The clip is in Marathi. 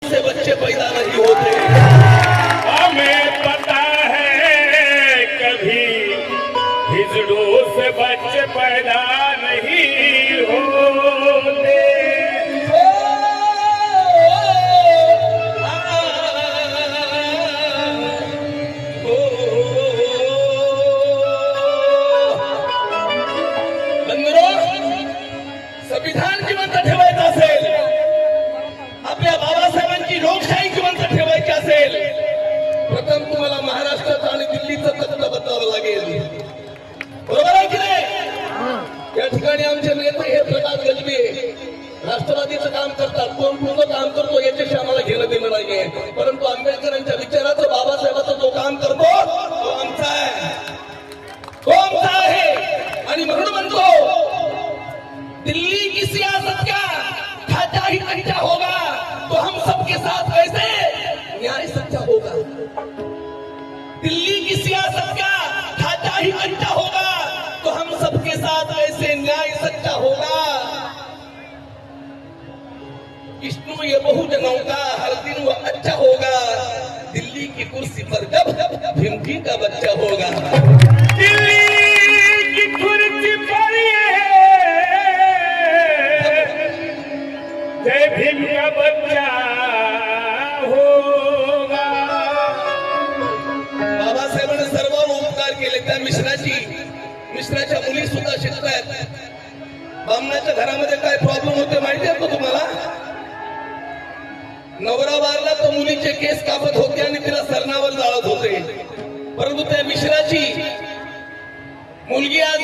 से बच्चे पैदा नहीं होते। हमें पता है कभी हिजड़ों से बच्चे पैदा नहीं होते। संविधान जिवंत ठेवायचं असेल, आपल्या बाबासाहेबांची लोकशाही जिवंत ठेवायची असेल, प्रथम तुम्हाला महाराष्ट्राचं आणि दिल्लीचं तत्व बदलावं लागेल। बरोबर आहे की नाही? या ठिकाणी आमचे नेते हे प्रकाश गजबे राष्ट्रवादीचं काम करतात, कोण कोणतं काम करतो याच्याशी आम्हाला घेणं देणं नाहीये, परंतु आंबेडकरांच्या विचाराचं बाबासाहेबाचं जो काम करतो तो आमचा आहे, तो आमचा आहे। आणि म्हणून म्हणतो दिल्ली की सियासत का ढांचा ही अच्छा होगा तो हम सबके साथ कैसे न्याय सच्चा होगा। दिल्ली की सियासत का ढांचा ही अच्छा होगा तो हम सबके साथ कैसे न्याय सच्चा होगा। विष्णु ये बहुजनों का हर दिन वो अच्छा होगा, दिल्ली की कुर्सी पर जब भीमजी का बच्चा होगा। दिल्ली की कुर्सी पर जय भीम का बच्चा होगा। बाबासाहेबांनी सर्वांवर उपकार केले, त्या मिश्राच्या मुली सुद्धा शिकतायत। बामणाच्या घरामध्ये काय प्रॉब्लेम होते माहिती आहे का तुम्हाला? नवरा वारला तर मुलीचे केस कापत होते आणि तिला सरणावर जाळत होते, परंतु त्या मिश्राची मुलगी आज